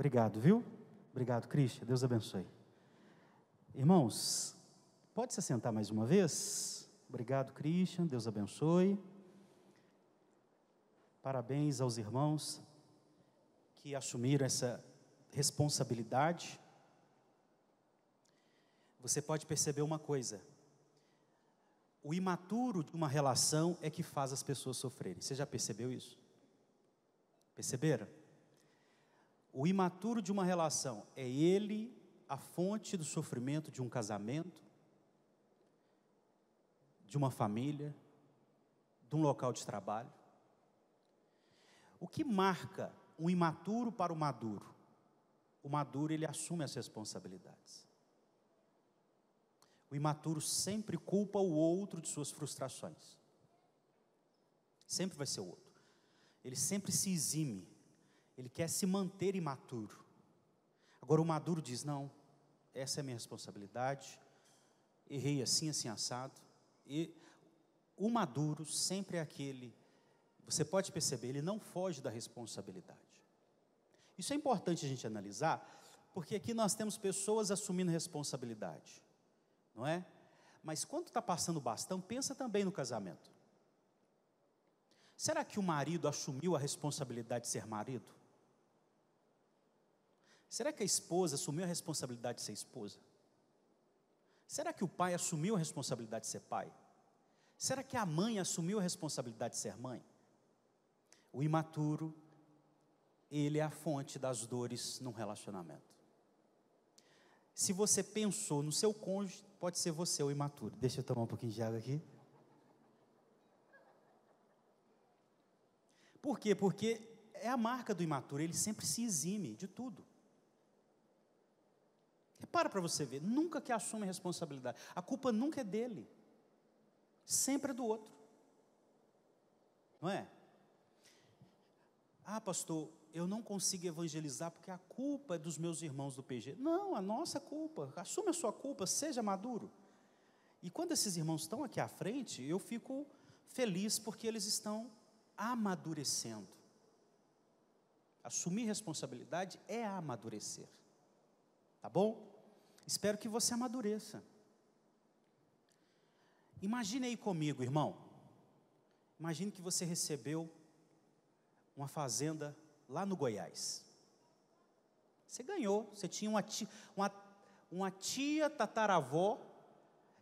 Obrigado, viu? Obrigado, Cristian. Deus abençoe. Irmãos, pode se sentar mais uma vez? Obrigado, Cristian. Deus abençoe. Parabéns aos irmãos que assumiram essa responsabilidade. Você pode perceber uma coisa: o imaturo de uma relação é que faz as pessoas sofrerem. Você já percebeu isso? Perceberam? O imaturo de uma relação é ele a fonte do sofrimento de um casamento, de uma família, de um local de trabalho. O que marca um imaturo para o maduro? O maduro, ele assume as responsabilidades. O imaturo sempre culpa o outro de suas frustrações. Sempre vai ser o outro. Ele sempre se exime. Ele quer se manter imaturo. Agora o maduro diz: não, essa é a minha responsabilidade. Errei assim, assim, assado. E o maduro sempre é aquele, você pode perceber, ele não foge da responsabilidade. Isso é importante a gente analisar, porque aqui nós temos pessoas assumindo responsabilidade, não é? Mas quando está passando o bastão, pensa também no casamento. Será que o marido assumiu a responsabilidade de ser marido? Será que a esposa assumiu a responsabilidade de ser esposa? Será que o pai assumiu a responsabilidade de ser pai? Será que a mãe assumiu a responsabilidade de ser mãe? O imaturo, ele é a fonte das dores num relacionamento. Se você pensou no seu cônjuge, pode ser você o imaturo. Deixa eu tomar um pouquinho de água aqui. Por quê? Porque é a marca do imaturo, ele sempre se exime de tudo. Repara para você ver, nunca que assume a responsabilidade. A culpa nunca é dele. Sempre é do outro. Não é? Ah, pastor, eu não consigo evangelizar porque a culpa é dos meus irmãos do PG. Não, a nossa culpa. Assume a sua culpa, seja maduro. E quando esses irmãos estão aqui à frente, eu fico feliz porque eles estão amadurecendo. Assumir responsabilidade é amadurecer. Tá bom? Espero que você amadureça. Imagine aí comigo, irmão. Imagine que você recebeu uma fazenda lá no Goiás. Você ganhou, você tinha uma tia tataravó,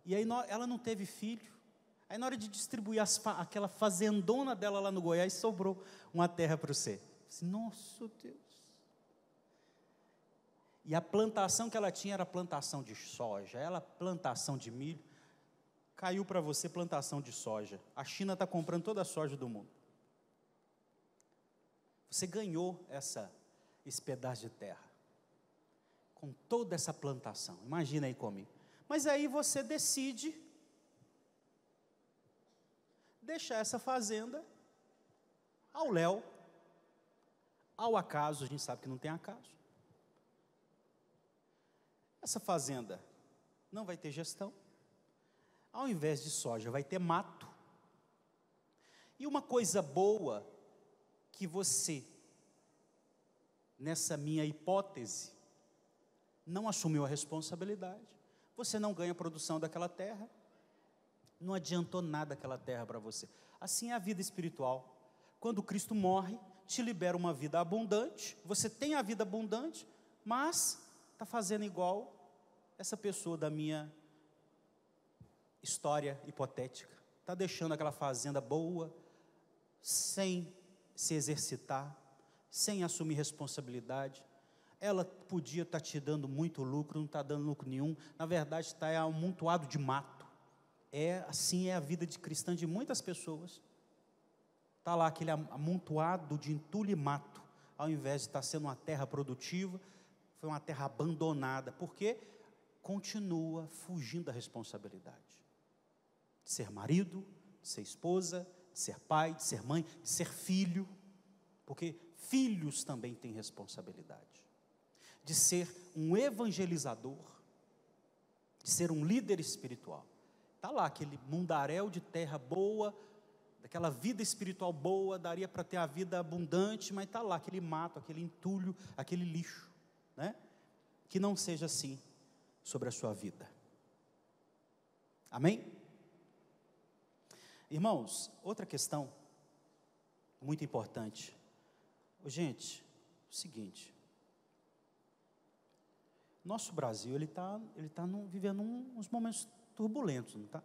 e aí ela não teve filho. Aí na hora de distribuir aquela fazendona dela lá no Goiás, sobrou uma terra para você. Nossa Deus. E a plantação que ela tinha era plantação de soja, ela plantação de milho. Caiu para você plantação de soja. A China está comprando toda a soja do mundo. Você ganhou esse pedaço de terra, com toda essa plantação. Imagina aí comigo. Mas aí você decide deixar essa fazenda ao léu, ao acaso. A gente sabe que não tem acaso. Essa fazenda não vai ter gestão. Ao invés de soja, vai ter mato. E uma coisa boa que você, nessa minha hipótese, não assumiu a responsabilidade. Você não ganha a produção daquela terra. Não adiantou nada aquela terra para você. Assim é a vida espiritual. Quando Cristo morre, te libera uma vida abundante. Você tem a vida abundante, mas está fazendo igual essa pessoa da minha história hipotética. Está deixando aquela fazenda boa, sem se exercitar, sem assumir responsabilidade. Ela podia estar te dando muito lucro, não está dando lucro nenhum. Na verdade, está amontoado de mato. Assim é a vida de cristã de muitas pessoas. Está lá aquele amontoado de entulho e mato, ao invés de estar sendo uma terra produtiva, foi uma terra abandonada. Por quê? Continua fugindo da responsabilidade. De ser marido, de ser esposa, de ser pai, de ser mãe, de ser filho. Porque filhos também têm responsabilidade. De ser um evangelizador, de ser um líder espiritual. Está lá aquele mundaréu de terra boa, daquela vida espiritual boa, daria para ter a vida abundante, mas está lá aquele mato, aquele entulho, aquele lixo. né? Que não seja assim sobre a sua vida. Amém? Irmãos, outra questão muito importante. Gente, o seguinte, nosso Brasil, ele tá vivendo uns momentos turbulentos, não está?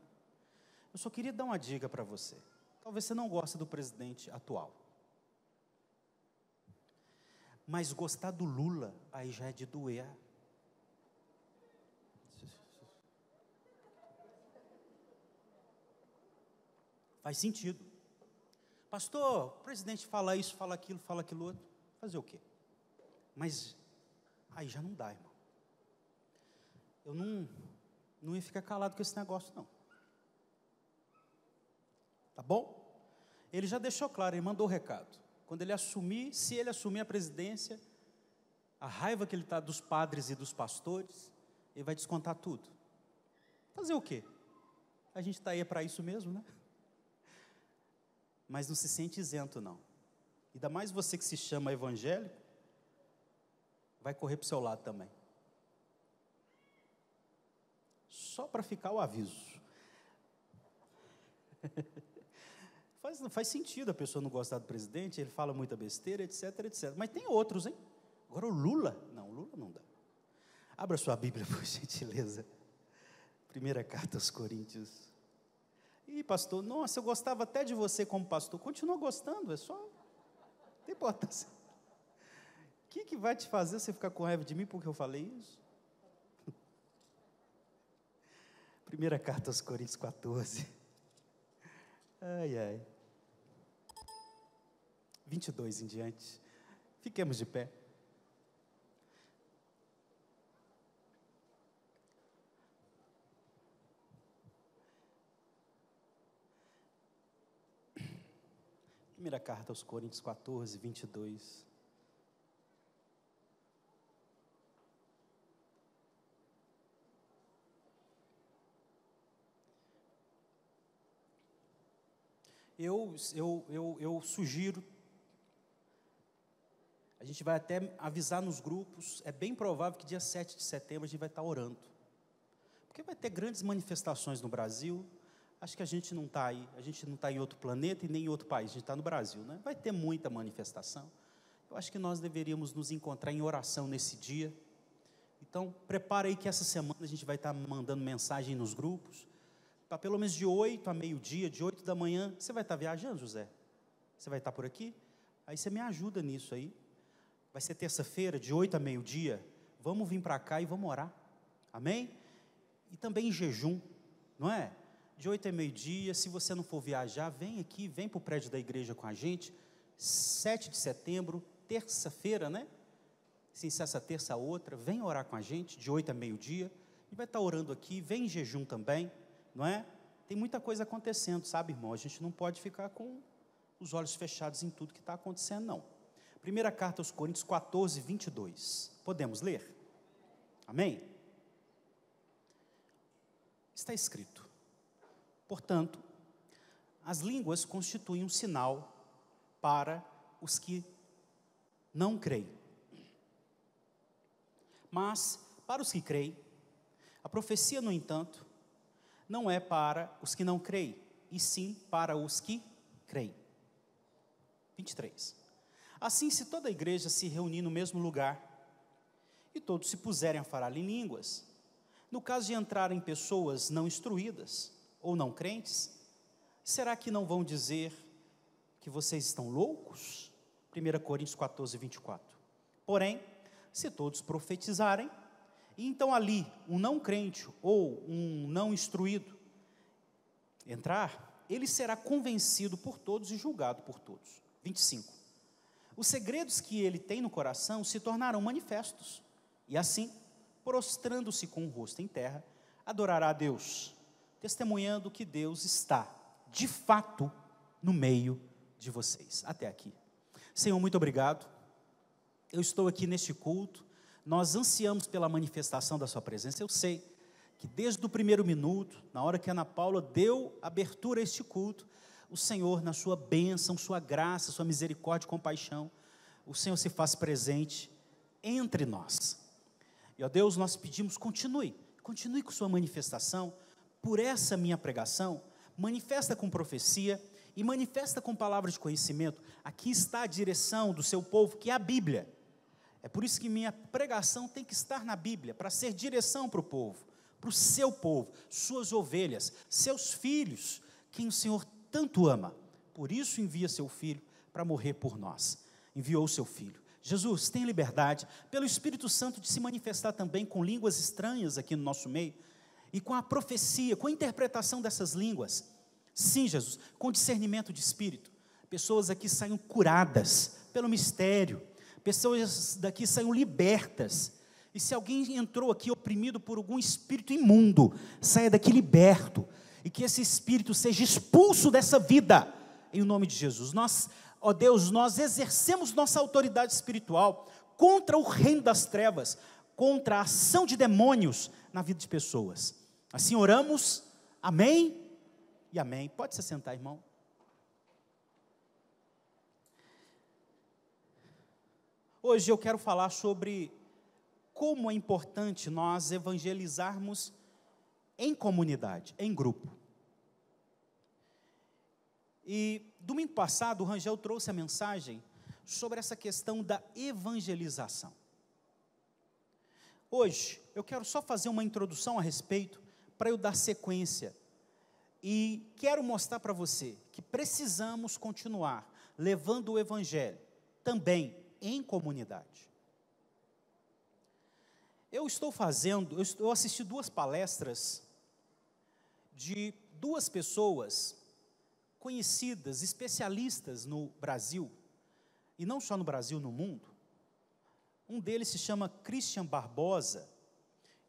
Eu só queria dar uma dica para você. Talvez você não goste do presidente atual. Mas gostar do Lula, aí já é de doer. Faz sentido. Pastor, o presidente fala isso, fala aquilo outro. Fazer o quê? Mas aí já não dá, irmão. Eu não ia ficar calado com esse negócio, não. Tá bom? Ele já deixou claro, ele mandou o recado. Quando ele assumir, se ele assumir a presidência, a raiva que ele está dos padres e dos pastores, ele vai descontar tudo. Fazer o quê? A gente está aí para isso mesmo, né? Mas não se sente isento, não. Ainda mais você que se chama evangélico, vai correr para o seu lado também. Só para ficar o aviso. Não faz sentido a pessoa não gostar do presidente, ele fala muita besteira, etc, etc. Mas tem outros, hein? Agora o Lula não dá. Abra sua Bíblia, por gentileza. Primeira carta aos Coríntios. Ih, pastor, nossa, eu gostava até de você como pastor. Continua gostando, é só... Não tem importância. O que vai te fazer você ficar com raiva de mim porque eu falei isso? Primeira carta aos Coríntios 14. Ai, ai. 22 em diante. Fiquemos de pé. Primeira carta aos Coríntios 14, 22. Eu sugiro, a gente vai até avisar nos grupos, é bem provável que dia 7 de setembro a gente vai estar orando, porque vai ter grandes manifestações no Brasil. Acho que a gente não está aí, a gente não está em outro planeta e nem em outro país, a gente está no Brasil, né? Vai ter muita manifestação. Eu acho que nós deveríamos nos encontrar em oração nesse dia. Então, prepara aí que essa semana a gente vai estar mandando mensagem nos grupos, para pelo menos de 8 a meio-dia, de 8 da manhã. Você vai estar viajando, José? Você vai estar por aqui? Aí você me ajuda nisso aí. Vai ser terça-feira, de 8 a meio-dia. Vamos vir para cá e vamos orar. Amém? E também em jejum, não é? De 8 a meio-dia, se você não for viajar, vem aqui, vem para o prédio da igreja com a gente. 7 de setembro, terça-feira, né? Se essa terça outra, vem orar com a gente, de 8 a meio-dia. E vai estar orando aqui, vem em jejum também. Não é? Tem muita coisa acontecendo, sabe, irmão? A gente não pode ficar com os olhos fechados em tudo que está acontecendo, não. Primeira carta aos Coríntios 14, 22. Podemos ler? Amém? Está escrito: portanto, as línguas constituem um sinal para os que não creem. Mas, para os que creem, a profecia, no entanto, não é para os que não creem, e sim para os que creem. 23. Assim, se toda a igreja se reunir no mesmo lugar, e todos se puserem a falar em línguas, no caso de entrarem pessoas não instruídas, ou não crentes, será que não vão dizer que vocês estão loucos? 1 Coríntios 14, 24. Porém, se todos profetizarem, e então ali um não crente ou um não instruído entrar, ele será convencido por todos e julgado por todos. 25. Os segredos que ele tem no coração se tornarão manifestos, e assim, prostrando-se com o rosto em terra, adorará a Deus, testemunhando que Deus está, de fato, no meio de vocês. Até aqui. Senhor, muito obrigado. Eu estou aqui neste culto. Nós ansiamos pela manifestação da sua presença. Eu sei que desde o primeiro minuto, na hora que a Ana Paula deu abertura a este culto, o Senhor, na sua bênção, sua graça, sua misericórdia e compaixão, o Senhor se faz presente entre nós. E, ó Deus, nós pedimos, continue com sua manifestação, por essa minha pregação, manifesta com profecia e manifesta com palavras de conhecimento. Aqui está a direção do seu povo, que é a Bíblia. É por isso que minha pregação tem que estar na Bíblia, para ser direção para o povo, para o seu povo, suas ovelhas, seus filhos, quem o Senhor tanto ama. Por isso envia seu Filho para morrer por nós. Enviou o seu Filho. Jesus, tem liberdade, pelo Espírito Santo, de se manifestar também com línguas estranhas aqui no nosso meio, e com a profecia, com a interpretação dessas línguas. Sim, Jesus, com discernimento de espírito. Pessoas aqui saiam curadas pelo mistério, pessoas daqui saiam libertas. E se alguém entrou aqui oprimido por algum espírito imundo, saia daqui liberto, e que esse espírito seja expulso dessa vida, em nome de Jesus. Nós, ó Deus, nós exercemos nossa autoridade espiritual contra o reino das trevas, contra a ação de demônios na vida de pessoas. Assim oramos, amém e amém. Pode se sentar, irmão. Hoje eu quero falar sobre como é importante nós evangelizarmos em comunidade, em grupo. E domingo passado o Rangel trouxe a mensagem sobre essa questão da evangelização. Hoje eu quero só fazer uma introdução a respeito, para eu dar sequência, e quero mostrar para você que precisamos continuar levando o evangelho também em comunidade. Eu assisti 2 palestras de 2 pessoas conhecidas, especialistas no Brasil, e não só no Brasil, no mundo. Um deles se chama Christian Barbosa.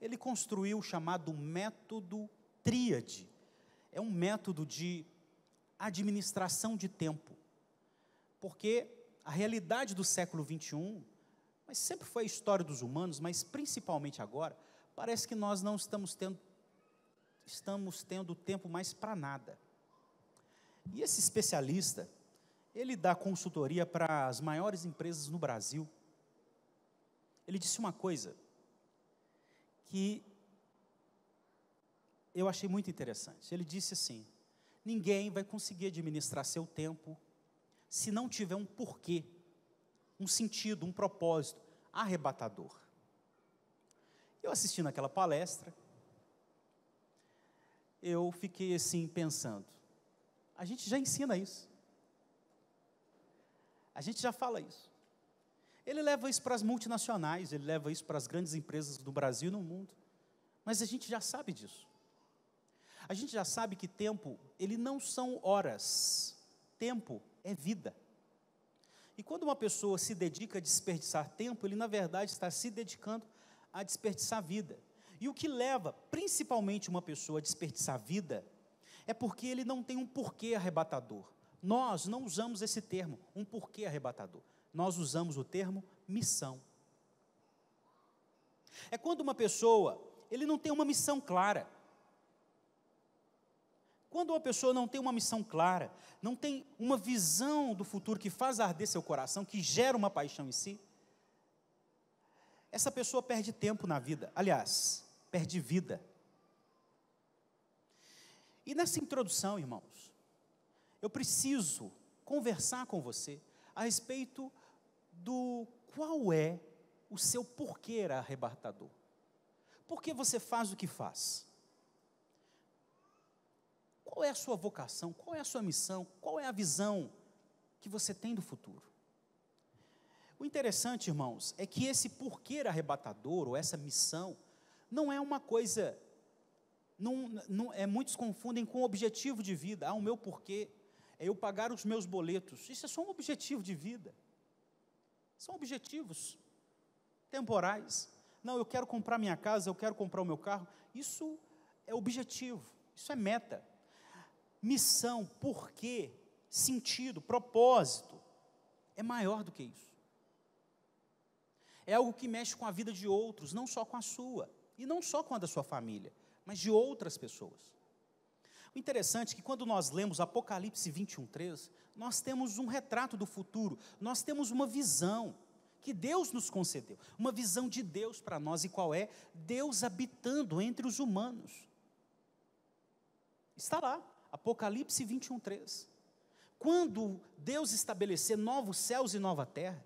Ele construiu o chamado método Tríade. É um método de administração de tempo, porque a realidade do século 21, mas sempre foi a história dos humanos, mas principalmente agora, parece que nós não estamos tendo tempo mais para nada. E esse especialista, ele dá consultoria para as maiores empresas no Brasil. Ele disse uma coisa que eu achei muito interessante. Ele disse assim: ninguém vai conseguir administrar seu tempo se não tiver um porquê, um sentido, um propósito arrebatador. Eu assistindo aquela palestra, eu fiquei assim pensando, a gente já ensina isso, a gente já fala isso. Ele leva isso para as multinacionais, ele leva isso para as grandes empresas do Brasil e no mundo, mas a gente já sabe disso. A gente já sabe que tempo, ele não são horas, tempo é vida. E quando uma pessoa se dedica a desperdiçar tempo, ele na verdade está se dedicando a desperdiçar vida. E o que leva principalmente uma pessoa a desperdiçar vida, é porque ele não tem um porquê arrebatador. Nós não usamos esse termo, um porquê arrebatador. Nós usamos o termo missão. É quando uma pessoa, ele não tem uma missão clara. Quando uma pessoa não tem uma missão clara, não tem uma visão do futuro que faz arder seu coração, que gera uma paixão em si, essa pessoa perde tempo na vida, aliás, perde vida. E nessa introdução, irmãos, eu preciso conversar com você a respeito do qual é o seu porquê arrebatador. Por que você faz o que faz? Qual é a sua vocação? Qual é a sua missão? Qual é a visão que você tem do futuro? O interessante, irmãos, é que esse porquê arrebatador, ou essa missão, não é uma coisa, muitos confundem com objetivo de vida. O meu porquê é eu pagar os meus boletos. Isso é só um objetivo de vida. São objetivos temporais. Não, eu quero comprar minha casa, eu quero comprar o meu carro. Isso é objetivo, isso é meta. Missão, porquê, sentido, propósito, é maior do que isso. É algo que mexe com a vida de outros, não só com a sua, e não só com a da sua família, mas de outras pessoas. O interessante é que quando nós lemos Apocalipse 21:3, nós temos um retrato do futuro, nós temos uma visão, que Deus nos concedeu, uma visão de Deus para nós. E qual é? Deus habitando entre os humanos. Está lá, Apocalipse 21:3. Quando Deus estabelecer novos céus e nova terra,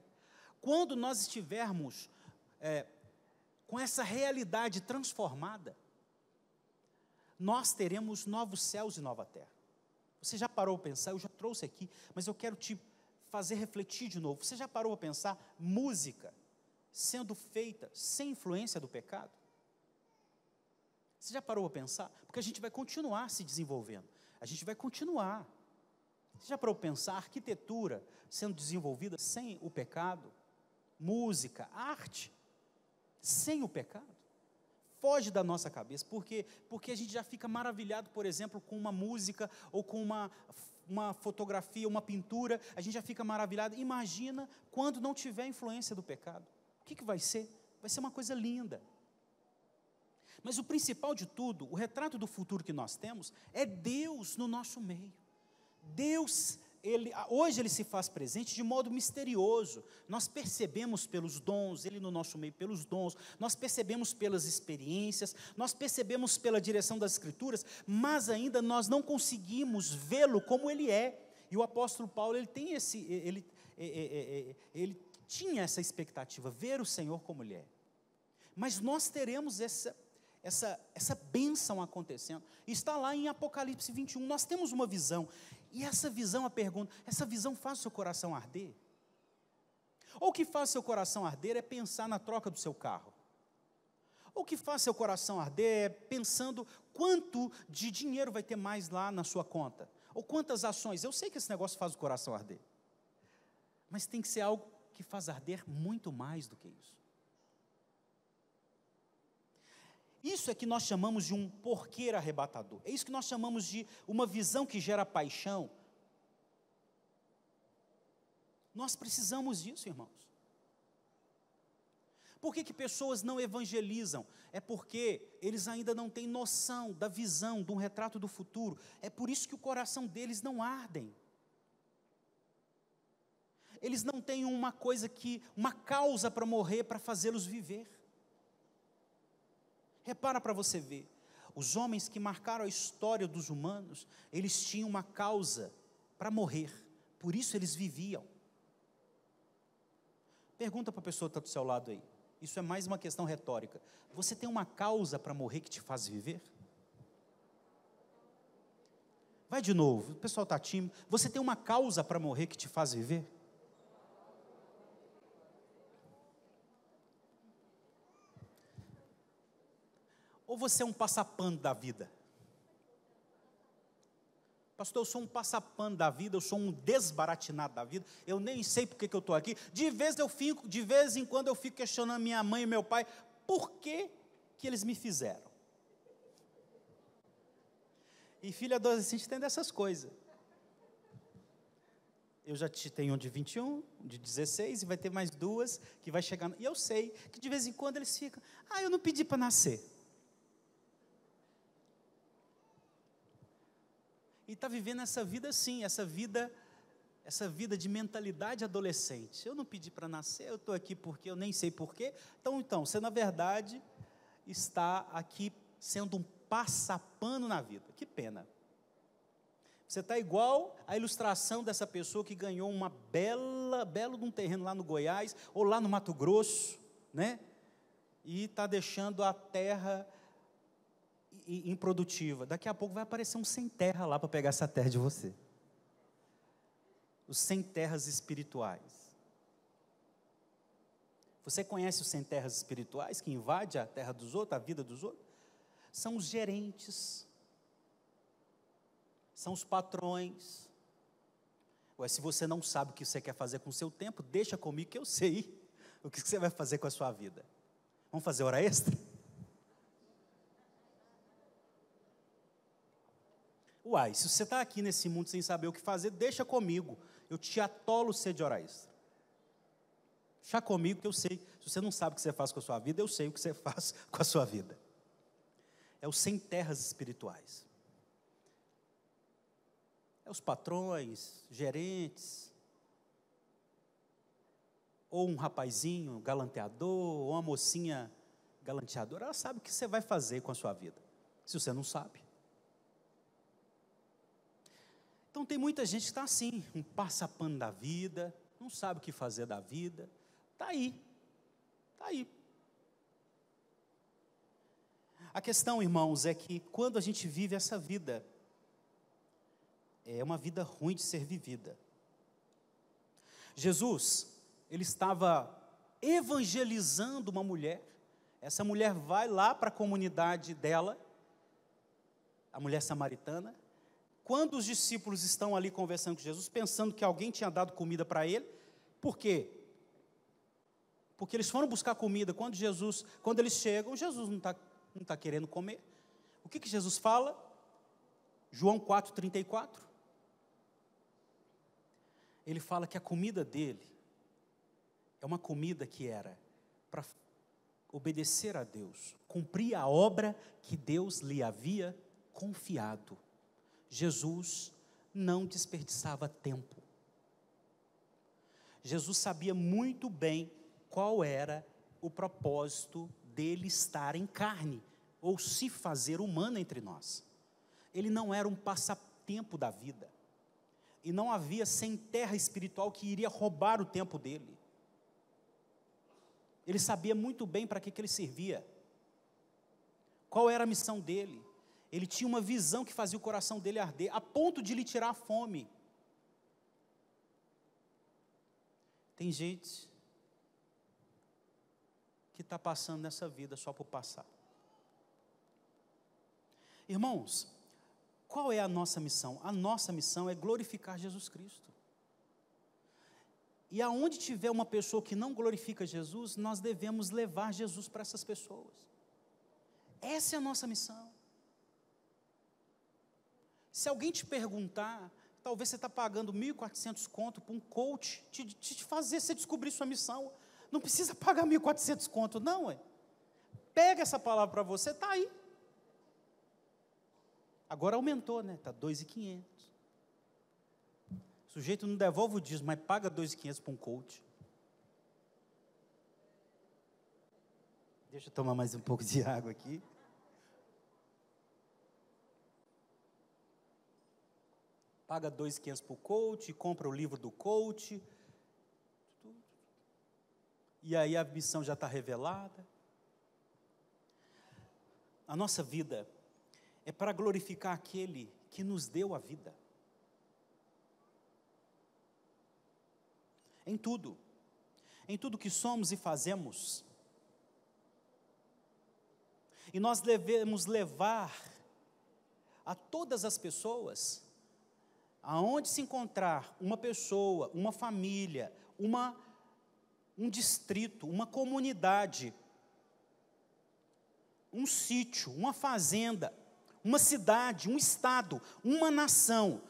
quando nós estivermos com essa realidade transformada, nós teremos novos céus e nova terra. Você já parou a pensar? Eu já trouxe aqui, mas eu quero te fazer refletir de novo. Você já parou a pensar música sendo feita sem influência do pecado? Você já parou a pensar? Porque a gente vai continuar se desenvolvendo. A gente vai continuar. Você já parou a pensar arquitetura sendo desenvolvida sem o pecado? Música, arte, sem o pecado? Foge da nossa cabeça. Por quê? Porque a gente já fica maravilhado, por exemplo, com uma música ou com uma fotografia, uma pintura. A gente já fica maravilhado. Imagina quando não tiver influência do pecado. O que vai ser? Vai ser uma coisa linda. Mas o principal de tudo, o retrato do futuro que nós temos, é Deus no nosso meio. Deus, hoje Ele se faz presente de modo misterioso. Nós percebemos pelos dons, Ele no nosso meio pelos dons, nós percebemos pelas experiências, nós percebemos pela direção das Escrituras, mas ainda nós não conseguimos vê-lo como Ele é. E o apóstolo Paulo, ele tinha essa expectativa, ver o Senhor como Ele é. Mas nós teremos essa bênção acontecendo. Está lá em Apocalipse 21, nós temos uma visão. E essa visão, a pergunta, essa visão faz o seu coração arder? Ou o que faz seu coração arder é pensar na troca do seu carro? Ou o que faz seu coração arder é pensando quanto de dinheiro vai ter mais lá na sua conta? Ou quantas ações? Eu sei que esse negócio faz o coração arder. Mas tem que ser algo que faz arder muito mais do que isso. Isso é que nós chamamos de um porquê arrebatador. É isso que nós chamamos de uma visão que gera paixão. Nós precisamos disso, irmãos. Por que pessoas não evangelizam? É porque eles ainda não têm noção da visão, de um retrato do futuro. É por isso que o coração deles não ardem. Eles não têm uma causa para morrer, para fazê-los viver. Repara para você ver, os homens que marcaram a história dos humanos, eles tinham uma causa para morrer, por isso eles viviam. Pergunta para a pessoa que está do seu lado aí, isso é mais uma questão retórica, você tem uma causa para morrer que te faz viver? Vai de novo, o pessoal está tímido, você tem uma causa para morrer que te faz viver? Ou você é um passapano da vida? Pastor, eu sou um passapano da vida, eu sou um desbaratinado da vida, eu nem sei por que eu estou aqui. De vez em quando eu fico questionando minha mãe e meu pai, por que eles me fizeram? E filho adolescente tem dessas coisas. Eu já tenho um de 21, um de 16, e vai ter mais duas que vai chegar. E eu sei que de vez em quando eles ficam, eu não pedi para nascer. E está vivendo essa vida assim, essa vida de mentalidade adolescente. Eu não pedi para nascer, eu estou aqui porque eu nem sei porquê. Então, você na verdade está aqui sendo um passapano na vida. Que pena. Você está igual a ilustração dessa pessoa que ganhou uma belo de um terreno lá no Goiás, ou lá no Mato Grosso, né? E está deixando a terra improdutiva. Daqui a pouco vai aparecer um sem terra lá para pegar essa terra de você. Os sem terras espirituais. Você conhece os sem terras espirituais que invadem a terra dos outros, a vida dos outros? São os gerentes, são os patrões. Ué, se você não sabe o que você quer fazer com o seu tempo, deixa comigo que eu sei o que você vai fazer com a sua vida. Vamos fazer hora extra? Uai, se você está aqui nesse mundo sem saber o que fazer, deixa comigo, eu te atolo você de hora extra. Deixa comigo que eu sei, se você não sabe o que você faz com a sua vida, eu sei o que você faz com a sua vida. É os sem terras espirituais. É os patrões, gerentes. ou um rapazinho galanteador, ou uma mocinha galanteadora, ela sabe o que você vai fazer com a sua vida, se você não sabe. Então tem muita gente que está assim, um passa-pano da vida, não sabe o que fazer da vida, está aí. A questão, irmãos, é que quando a gente vive essa vida, é uma vida ruim de ser vivida. Jesus, ele estava evangelizando uma mulher, essa mulher vai lá para a comunidade dela, a mulher samaritana. Quando os discípulos estão ali conversando com Jesus, pensando que alguém tinha dado comida para ele, por quê? Porque eles foram buscar comida, quando eles chegam, Jesus não está querendo comer. O que Jesus fala? João 4,34. Ele fala que a comida dele é uma comida que era para obedecer a Deus, cumprir a obra que Deus lhe havia confiado. Jesus não desperdiçava tempo. Jesus sabia muito bem qual era o propósito dele estar em carne, ou se fazer humano entre nós. Ele não era um passatempo da vida, e não havia sem terra espiritual que iria roubar o tempo dele. Ele sabia muito bem para que ele servia, qual era a missão dele. Ele tinha uma visão que fazia o coração dele arder, a ponto de lhe tirar a fome. Tem gente que está passando nessa vida só por passar. Irmãos, qual é a nossa missão? A nossa missão é glorificar Jesus Cristo. E aonde tiver uma pessoa que não glorifica Jesus, nós devemos levar Jesus para essas pessoas. Essa é a nossa missão. Se alguém te perguntar, talvez você está pagando 1.400 conto para um coach te fazer você descobrir sua missão. Não precisa pagar 1.400 conto, não, é. Pega essa palavra para você, está aí. Agora aumentou, né? Está 2.500. O sujeito não devolve o dízimo, mas paga 2.500 para um coach. Deixa eu tomar mais um pouco de água aqui. Paga 2.500 para o coach, compra o livro do coach. E aí a missão já está revelada. A nossa vida é para glorificar aquele que nos deu a vida. Em tudo que somos e fazemos. E nós devemos levar a todas as pessoas, aonde se encontrar uma pessoa, uma família, um distrito, uma comunidade, um sítio, uma fazenda, uma cidade, um estado, uma nação,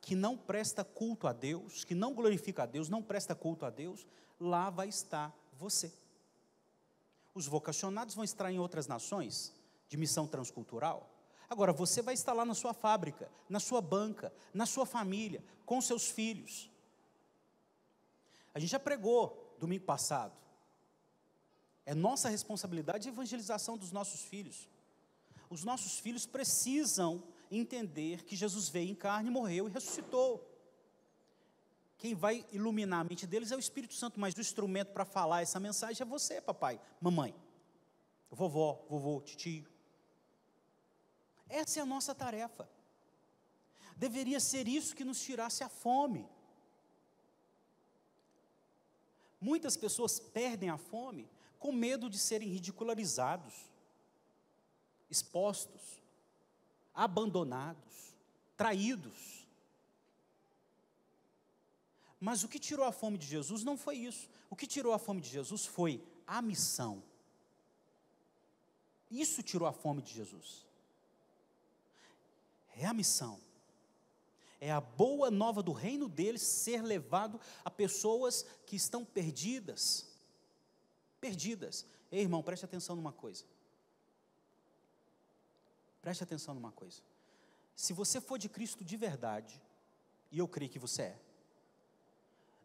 que não presta culto a Deus, que não glorifica a Deus, não presta culto a Deus, lá vai estar você. Os vocacionados vão estar em outras nações, de missão transcultural. Agora, você vai estar lá na sua fábrica, na sua banca, na sua família, com seus filhos. A gente já pregou domingo passado. É nossa responsabilidade a evangelização dos nossos filhos. Os nossos filhos precisam entender que Jesus veio em carne, morreu e ressuscitou. Quem vai iluminar a mente deles é o Espírito Santo, mas o instrumento para falar essa mensagem é você, papai, mamãe, vovó, vovô, titio. Essa é a nossa tarefa. Deveria ser isso que nos tirasse a fome. Muitas pessoas perdem a fome com medo de serem ridicularizados, expostos, abandonados, traídos. Mas o que tirou a fome de Jesus não foi isso. O que tirou a fome de Jesus foi a missão. Isso tirou a fome de Jesus. É a missão. É a boa nova do reino dele ser levado a pessoas que estão perdidas. Perdidas. Ei, irmão, preste atenção numa coisa. Preste atenção numa coisa. Se você for de Cristo de verdade, e eu creio que você é,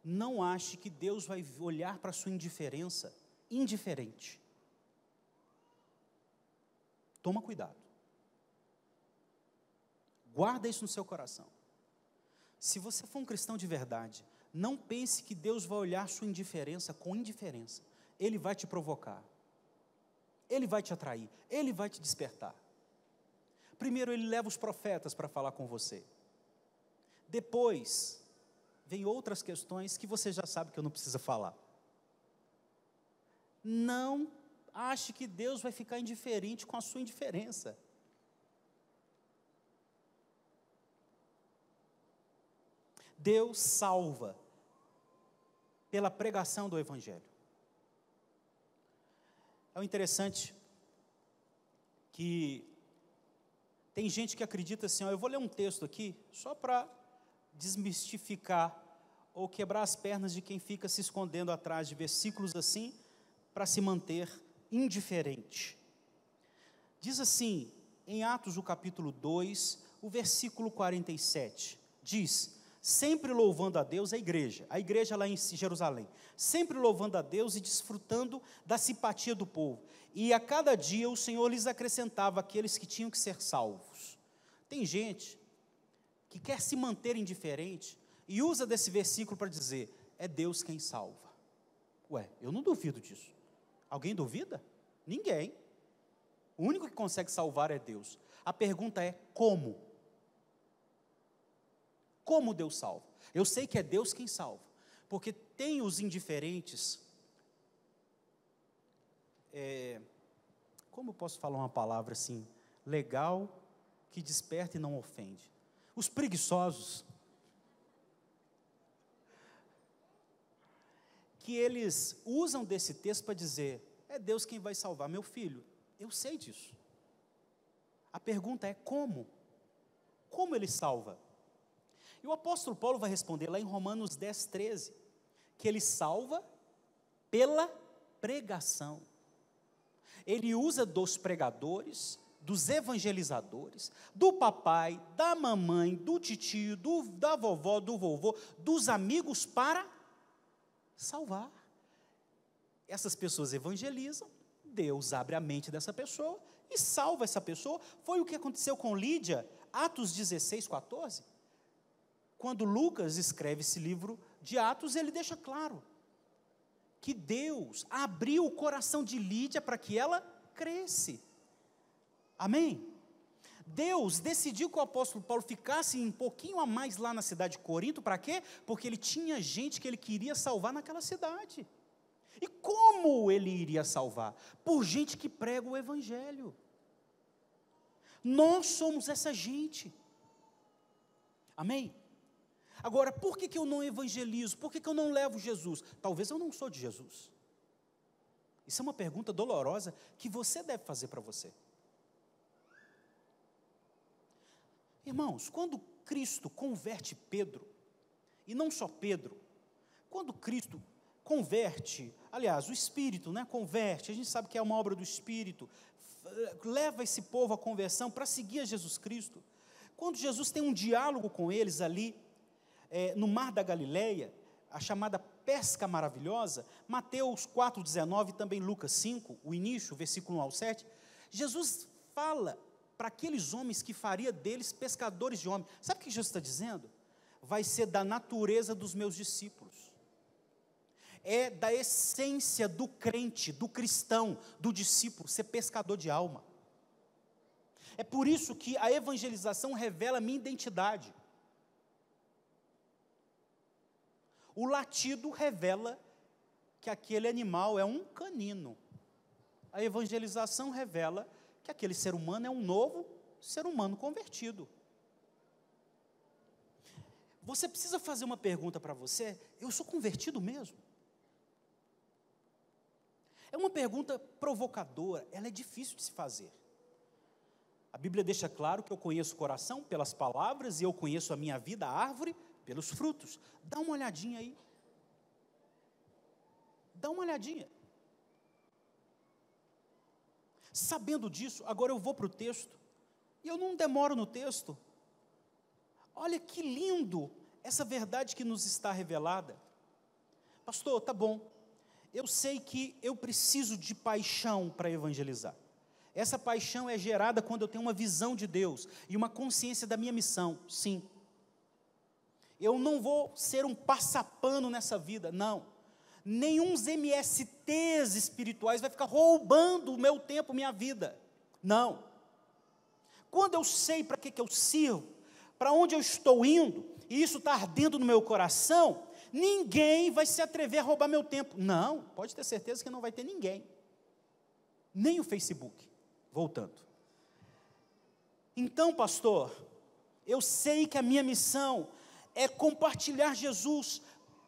não ache que Deus vai olhar para a sua indiferença indiferente. Toma cuidado. Guarda isso no seu coração. Se você for um cristão de verdade, não pense que Deus vai olhar sua indiferença com indiferença. Ele vai te provocar. Ele vai te atrair. Ele vai te despertar. Primeiro, Ele leva os profetas para falar com você. Depois, vem outras questões que você já sabe que eu não preciso falar. Não ache que Deus vai ficar indiferente com a sua indiferença. Deus salva pela pregação do Evangelho. É interessante que tem gente que acredita assim, eu vou ler um texto aqui, só para desmistificar ou quebrar as pernas de quem fica se escondendo atrás de versículos assim, para se manter indiferente. Diz assim, em Atos, o capítulo 2, o versículo 47, diz: sempre louvando a Deus, a igreja lá em Jerusalém, sempre louvando a Deus e desfrutando da simpatia do povo, e a cada dia o Senhor lhes acrescentava aqueles que tinham que ser salvos. Tem gente que quer se manter indiferente, e usa desse versículo para dizer, é Deus quem salva. Ué, eu não duvido disso. Alguém duvida? Ninguém. O único que consegue salvar é Deus. A pergunta é, como? Como Deus salva? Eu sei que é Deus quem salva, porque tem os indiferentes, como eu posso falar uma palavra assim, legal, que desperta e não ofende? Os preguiçosos, que eles usam desse texto para dizer, é Deus quem vai salvar. Meu filho, eu sei disso. A pergunta é como? Como Ele salva? E o apóstolo Paulo vai responder lá em Romanos 10, 13, que Ele salva pela pregação. Ele usa dos pregadores, dos evangelizadores, do papai, da mamãe, do titio, da vovó, do vovô, dos amigos para salvar. Essas pessoas evangelizam, Deus abre a mente dessa pessoa e salva essa pessoa. Foi o que aconteceu com Lídia, Atos 16, 14. Quando Lucas escreve esse livro de Atos, ele deixa claro que Deus abriu o coração de Lídia para que ela cresce. Amém? Deus decidiu que o apóstolo Paulo ficasse um pouquinho a mais lá na cidade de Corinto, para quê? Porque ele tinha gente que ele queria salvar naquela cidade. E como ele iria salvar? Por gente que prega o Evangelho. Nós somos essa gente. Amém? Agora, por que eu não evangelizo? Por que eu não levo Jesus? Talvez eu não sou de Jesus. Isso é uma pergunta dolorosa que você deve fazer para você. Irmãos, quando Cristo converte Pedro, e não só Pedro, quando Cristo converte, aliás, o Espírito, converte, a gente sabe que é uma obra do Espírito, leva esse povo à conversão para seguir a Jesus Cristo. Quando Jesus tem um diálogo com eles ali, no Mar da Galileia, a chamada pesca maravilhosa, Mateus 4,19 e também Lucas 5, o início, versículo 1 ao 7, Jesus fala para aqueles homens que faria deles pescadores de homens. Sabe o que Jesus está dizendo? Vai ser da natureza dos meus discípulos. É da essência do crente, do cristão, do discípulo, ser pescador de alma. É por isso que a evangelização revela a minha identidade. O latido revela que aquele animal é um canino. A evangelização revela que aquele ser humano é um novo ser humano convertido. Você precisa fazer uma pergunta para você: eu sou convertido mesmo? É uma pergunta provocadora, ela é difícil de se fazer. A Bíblia deixa claro que eu conheço o coração pelas palavras, e eu conheço a minha vida, a árvore, pelos frutos. Dá uma olhadinha aí. Dá uma olhadinha. Sabendo disso, agora eu vou para o texto, e eu não demoro no texto. Olha que lindo essa verdade que nos está revelada. pastor, tá bom, eu sei que eu preciso de paixão para evangelizar. Essa paixão é gerada quando eu tenho uma visão de Deus e uma consciência da minha missão, sim. Eu não vou ser um passapano nessa vida, não. Nenhum MSTs espirituais vai ficar roubando o meu tempo, minha vida. Não. Quando eu sei para que eu sirvo, para onde eu estou indo, e isso está ardendo no meu coração, ninguém vai se atrever a roubar meu tempo. Não, pode ter certeza que não vai ter ninguém. Nem o Facebook. Voltando. Então, pastor, eu sei que a minha missão é compartilhar Jesus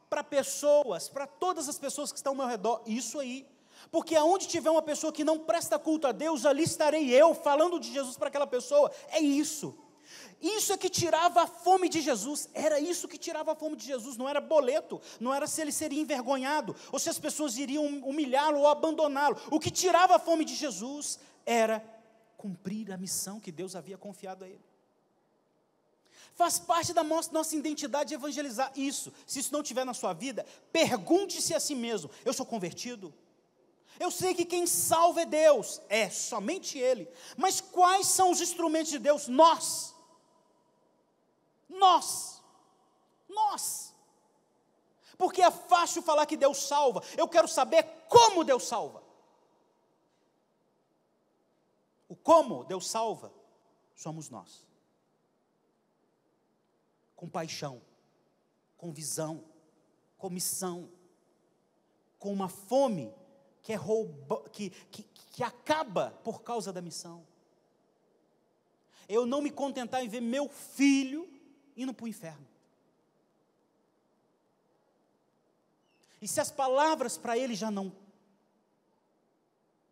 para pessoas, para todas as pessoas que estão ao meu redor, isso aí, porque aonde tiver uma pessoa que não presta culto a Deus, ali estarei eu, falando de Jesus para aquela pessoa, é isso é que tirava a fome de Jesus, era isso que tirava a fome de Jesus, não era boleto, não era se ele seria envergonhado, ou se as pessoas iriam humilhá-lo ou abandoná-lo, o que tirava a fome de Jesus, era cumprir a missão que Deus havia confiado a ele. Faz parte da nossa identidade evangelizar isso. Se isso não estiver na sua vida, pergunte-se a si mesmo: eu sou convertido? Eu sei que quem salva é Deus, é somente Ele. Mas quais são os instrumentos de Deus? Nós. Porque é fácil falar que Deus salva. Eu quero saber como Deus salva. O como Deus salva somos nós. Com paixão, com visão, com missão, com uma fome que acaba por causa da missão. Eu não me contentar em ver meu filho indo para o inferno. E se as palavras para ele já não,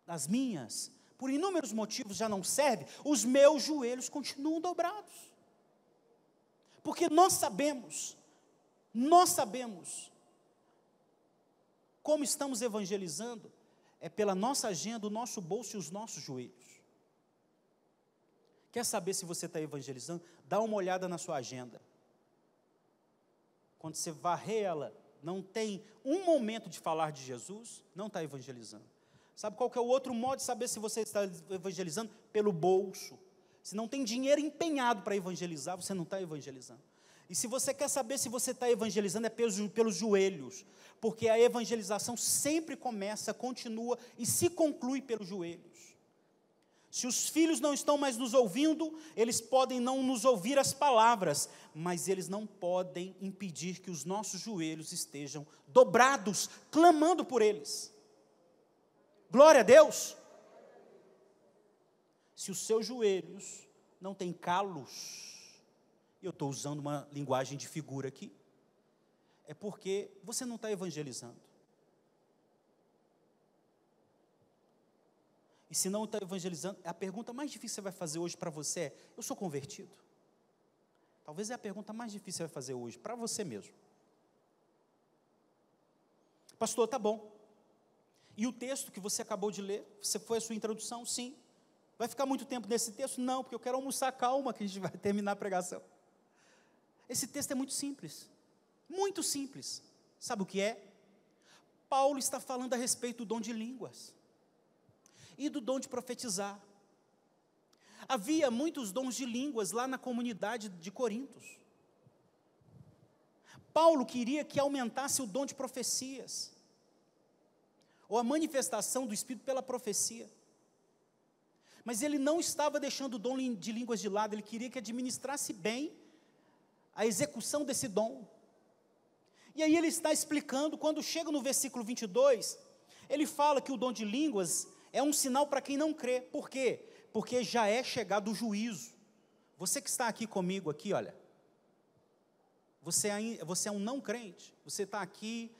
as minhas, por inúmeros motivos já não servem, os meus joelhos continuam dobrados. Porque nós sabemos como estamos evangelizando, é pela nossa agenda, o nosso bolso e os nossos joelhos. Quer saber se você está evangelizando? Dá uma olhada na sua agenda. Quando você varrer ela, não tem um momento de falar de Jesus, não está evangelizando. Sabe qual que é o outro modo de saber se você está evangelizando? Pelo bolso. Se não tem dinheiro empenhado para evangelizar, você não está evangelizando. E se você quer saber se você está evangelizando, é pelos joelhos. Porque a evangelização sempre começa, continua e se conclui pelos joelhos. Se os filhos não estão mais nos ouvindo, eles podem não nos ouvir as palavras, mas eles não podem impedir que os nossos joelhos estejam dobrados, clamando por eles. Glória a Deus! Se os seus joelhos não têm calos, eu estou usando uma linguagem de figura aqui, é porque você não está evangelizando. E se não está evangelizando, a pergunta mais difícil que você vai fazer hoje para você é: eu sou convertido? Talvez é a pergunta mais difícil que você vai fazer hoje, para você mesmo. Pastor, tá bom. E o texto que você acabou de ler, foi a sua introdução? Sim. Vai ficar muito tempo nesse texto? Não, porque eu quero almoçar, calma, que a gente vai terminar a pregação. Esse texto é muito simples. Muito simples. Sabe o que é? Paulo está falando a respeito do dom de línguas e do dom de profetizar. Havia muitos dons de línguas lá na comunidade de Corintos. Paulo queria que aumentasse o dom de profecias, ou a manifestação do Espírito pela profecia. Mas ele não estava deixando o dom de línguas de lado, ele queria que administrasse bem a execução desse dom. E aí ele está explicando, quando chega no versículo 22, ele fala que o dom de línguas é um sinal para quem não crê. Por quê? Porque já é chegado o juízo. Você que está aqui comigo, aqui, olha, você é um não crente, você está aqui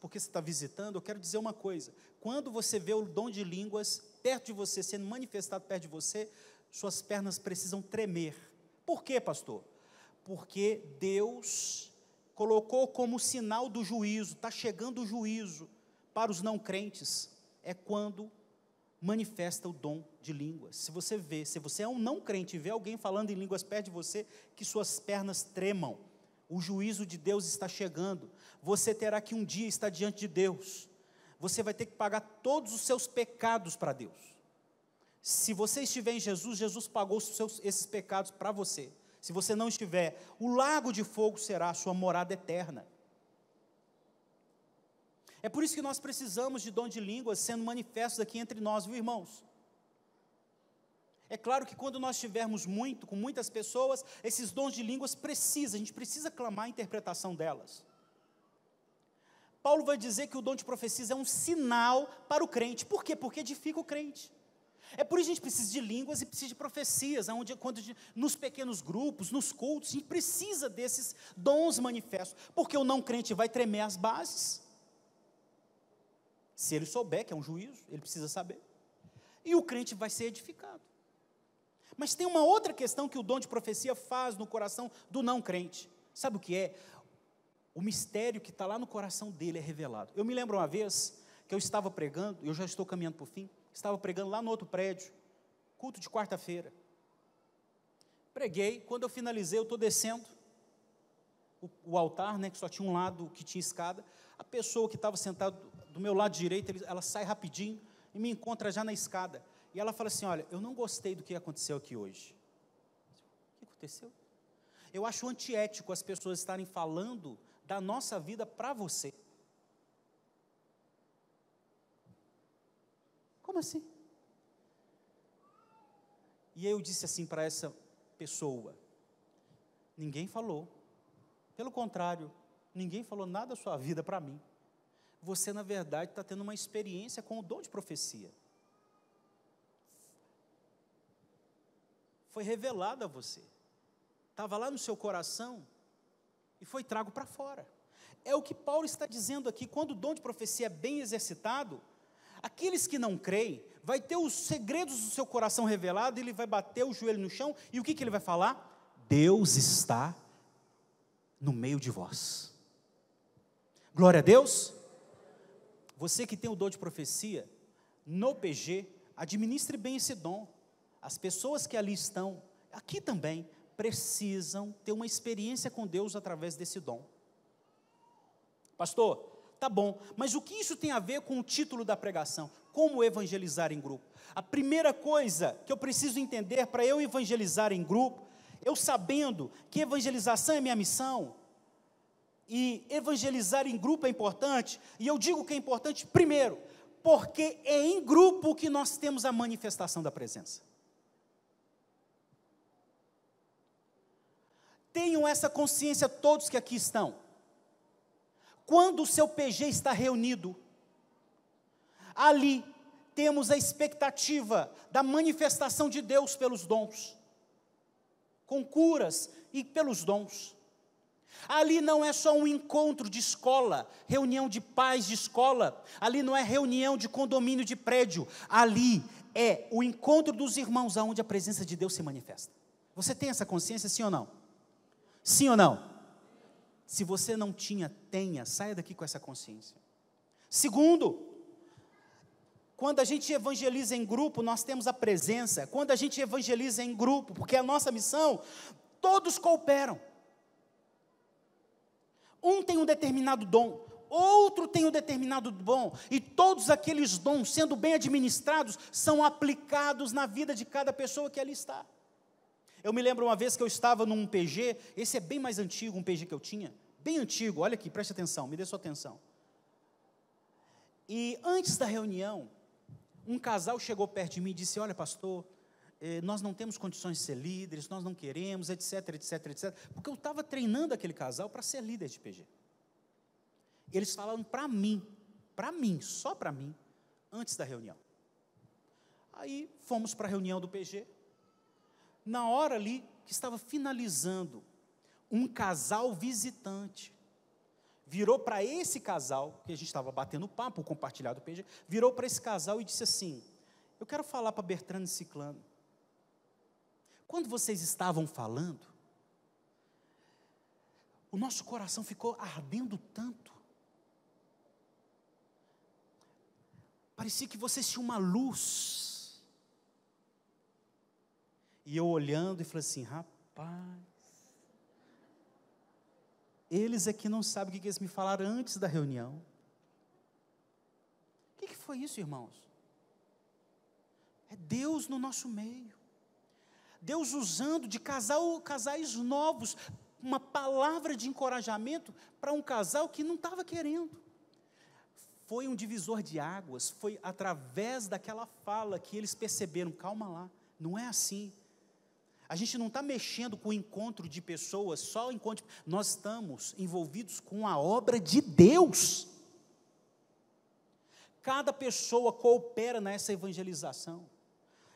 porque você está visitando. Eu quero dizer uma coisa: quando você vê o dom de línguas perto de você, sendo manifestado perto de você, suas pernas precisam tremer. Por quê, pastor? Porque Deus colocou como sinal do juízo, está chegando o juízo para os não crentes, é quando manifesta o dom de línguas. Se você é um não crente e vê alguém falando em línguas perto de você, que suas pernas tremam, O juízo de Deus está chegando. Você terá que um dia estar diante de Deus. Você vai ter que pagar todos os seus pecados para Deus. Se você estiver em Jesus, Jesus pagou esses pecados para você. Se você não estiver, o lago de fogo será a sua morada eterna. É por isso que nós precisamos de dom de línguas sendo manifestos aqui entre nós, viu, irmãos? É claro que quando nós estivermos com muitas pessoas, esses dons de línguas a gente precisa clamar a interpretação delas. Paulo vai dizer que o dom de profecias é um sinal para o crente. Por quê? Porque edifica o crente. É por isso que a gente precisa de línguas e precisa de profecias, nos pequenos grupos, nos cultos, a gente precisa desses dons manifestos, porque o não crente vai tremer as bases. Se ele souber que é um juízo, ele precisa saber. E o crente vai ser edificado. Mas tem uma outra questão que o dom de profecia faz no coração do não crente. Sabe o que é? O mistério que está lá no coração dele é revelado. Eu me lembro uma vez que eu estava pregando, eu já estou caminhando para o fim, estava pregando lá no outro prédio, culto de quarta-feira. Preguei, quando eu finalizei, eu estou descendo o altar, né, que só tinha um lado que tinha escada. A pessoa que estava sentada do meu lado direito, ela sai rapidinho e me encontra já na escada. E ela fala assim: olha, eu não gostei do que aconteceu aqui hoje. O que aconteceu? Eu acho antiético as pessoas estarem falando da nossa vida para você. Como assim? E aí eu disse assim para essa pessoa: ninguém falou. Pelo contrário, ninguém falou nada da sua vida para mim. Você, na verdade, está tendo uma experiência com o dom de profecia. Foi revelado a você. Estava lá no seu coração e foi trago para fora. É o que Paulo está dizendo aqui. Quando o dom de profecia é bem exercitado, aqueles que não creem, vai ter os segredos do seu coração revelado, ele vai bater o joelho no chão, e o que ele vai falar? Deus está no meio de vós. Glória a Deus. Você que tem o dom de profecia, no PG, administre bem esse dom. As pessoas que ali estão, aqui também, precisam ter uma experiência com Deus através desse dom. Pastor, tá bom, mas o que isso tem a ver com o título da pregação? Como evangelizar em grupo? A primeira coisa que eu preciso entender para eu evangelizar em grupo, eu sabendo que evangelização é minha missão, e evangelizar em grupo é importante, e eu digo que é importante primeiro, porque é em grupo que nós temos a manifestação da presença. Tenham essa consciência todos que aqui estão. Quando o seu PG está reunido, ali temos a expectativa da manifestação de Deus pelos dons, com curas e pelos dons. Ali não é só um encontro de escola, reunião de pais de escola, ali não é reunião de condomínio de prédio, ali é o encontro dos irmãos, onde a presença de Deus se manifesta. Você tem essa consciência, sim ou não? Sim ou não? Se você não tinha, tenha, saia daqui com essa consciência. Segundo, quando a gente evangeliza em grupo, nós temos a presença. Quando a gente evangeliza em grupo, porque é a nossa missão, todos cooperam. Um tem um determinado dom, outro tem um determinado dom, e todos aqueles dons, sendo bem administrados, são aplicados na vida de cada pessoa que ali está. Eu me lembro uma vez que eu estava num PG, esse é bem mais antigo, um PG que eu tinha, bem antigo, olha aqui, preste atenção, me dê sua atenção. E antes da reunião, um casal chegou perto de mim e disse: olha, pastor, nós não temos condições de ser líderes, nós não queremos, etc, etc, etc, porque eu estava treinando aquele casal para ser líder de PG. Eles falaram para mim, só para mim, antes da reunião. Aí fomos para a reunião do PG. Na hora ali, que estava finalizando, um casal visitante virou para esse casal, que a gente estava batendo papo, compartilhado do PG, virou para esse casal e disse assim: eu quero falar para Bertrand e Ciclano, quando vocês estavam falando, o nosso coração ficou ardendo tanto, parecia que vocês tinham uma luz. E eu olhando e falei assim: rapaz, Eles é que não sabem o que eles me falaram antes da reunião. O que foi isso, irmãos? É Deus no nosso meio. Deus usando de casais novos, uma palavra de encorajamento para um casal que não estava querendo. Foi um divisor de águas, foi através daquela fala que eles perceberam, calma lá, não é assim. A gente não está mexendo com o encontro de pessoas, só o encontro, nós estamos envolvidos com a obra de Deus. Cada pessoa coopera nessa evangelização.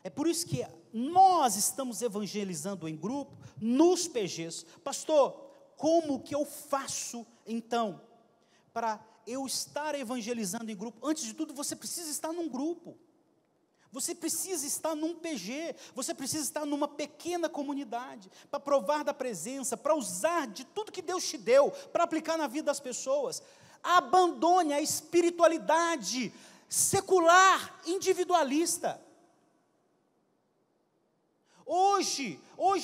É por isso que nós estamos evangelizando em grupo, nos PGs. Pastor, como que eu faço, então, para eu estar evangelizando em grupo? Antes de tudo, você precisa estar num grupo. Você precisa estar num PG, você precisa estar numa pequena comunidade, para provar da presença, para usar de tudo que Deus te deu, para aplicar na vida das pessoas. Abandone a espiritualidade secular, individualista. Hoje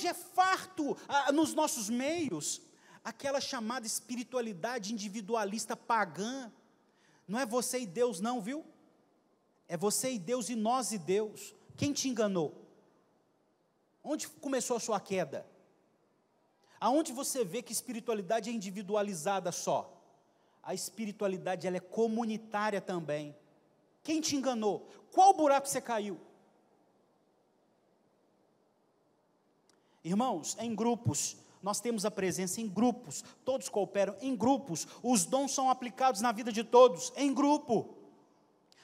é farto nos nossos meios, aquela chamada espiritualidade individualista pagã. Não é você e Deus não, viu? É você e Deus e nós e Deus. Quem te enganou? Onde começou a sua queda? Aonde você vê que espiritualidade é individualizada só? A espiritualidade ela é comunitária também. Quem te enganou? Qual buraco você caiu? Irmãos, em grupos, nós temos a presença em grupos, todos cooperam em grupos, os dons são aplicados na vida de todos, em grupo.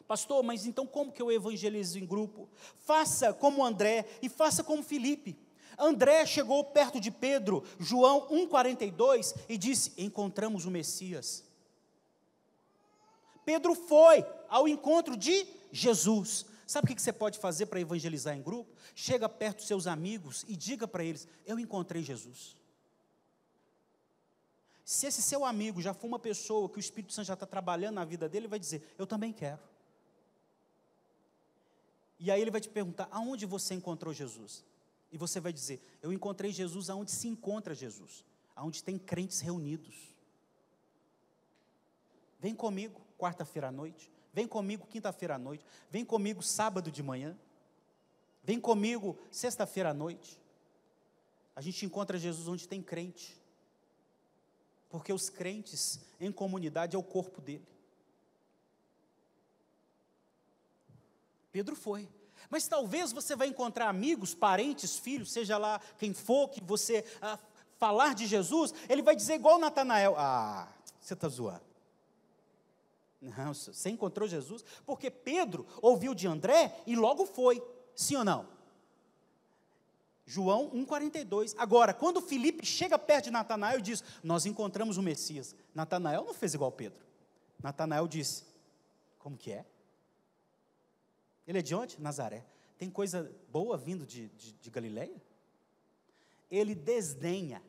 Pastor, mas então como que eu evangelizo em grupo? Faça como André e faça como Filipe. André chegou perto de Pedro, João 1,42, e disse, encontramos o Messias. Pedro foi ao encontro de Jesus. Sabe o que você pode fazer para evangelizar em grupo? Chega perto dos seus amigos e diga para eles, eu encontrei Jesus. Se esse seu amigo já for uma pessoa que o Espírito Santo já está trabalhando na vida dele, ele vai dizer, eu também quero. E aí ele vai te perguntar, aonde você encontrou Jesus? E você vai dizer, eu encontrei Jesus aonde se encontra Jesus, aonde tem crentes reunidos. Vem comigo, quarta-feira à noite. Vem comigo quinta-feira à noite, vem comigo sábado de manhã, vem comigo sexta-feira à noite. A gente encontra Jesus onde tem crente, porque os crentes em comunidade é o corpo dele. Pedro foi, mas talvez você vai encontrar amigos, parentes, filhos, seja lá quem for que você falar de Jesus, ele vai dizer igual Natanael, você está zoando. Não, você encontrou Jesus, porque Pedro ouviu de André e logo foi, sim ou não? João 1,42, agora, quando Filipe chega perto de Natanael e diz, nós encontramos o Messias, Natanael não fez igual Pedro, Natanael disse, como que é? Ele é de onde? Nazaré, tem coisa boa vindo de Galileia? Ele desdenha,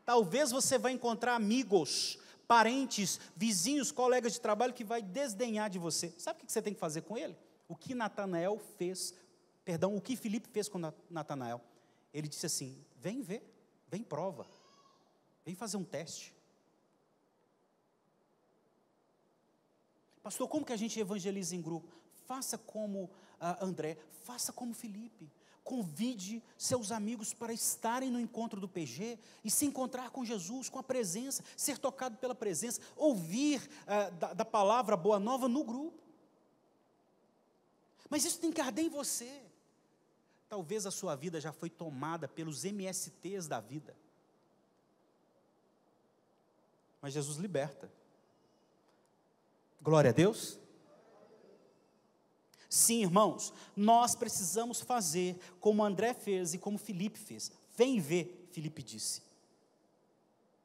talvez você vai encontrar amigos, parentes, vizinhos, colegas de trabalho que vai desdenhar de você. Sabe o que você tem que fazer com ele? O que o que Filipe fez com Natanael. Ele disse assim, vem ver, vem prova, vem fazer um teste. Pastor, como que a gente evangeliza em grupo? Faça como André, faça como Filipe. Convide seus amigos para estarem no encontro do PG e se encontrar com Jesus, com a presença, ser tocado pela presença, ouvir da palavra boa nova no grupo. Mas isso tem que arder em você. Talvez a sua vida já foi tomada pelos MSTs da vida. Mas Jesus liberta. Glória a Deus. Sim, irmãos, nós precisamos fazer como André fez e como Filipe fez. Vem ver, Filipe disse.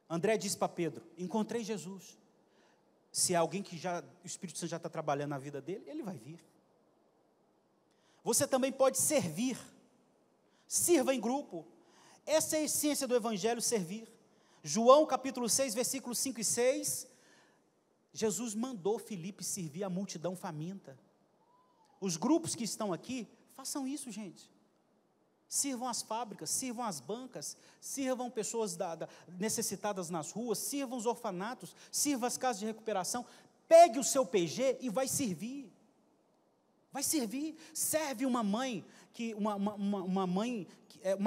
André disse para Pedro, encontrei Jesus. Se é alguém que o Espírito Santo já está trabalhando na vida dele, ele vai vir. Você também pode servir. Sirva em grupo. Essa é a essência do Evangelho, servir. João capítulo 6, versículos 5 e 6. Jesus mandou Filipe servir a multidão faminta. Os grupos que estão aqui, façam isso, gente. Sirvam as fábricas, sirvam as bancas, sirvam pessoas necessitadas nas ruas, sirvam os orfanatos, sirvam as casas de recuperação. Pegue o seu PG e vai servir. Vai servir. Serve uma mãe, uma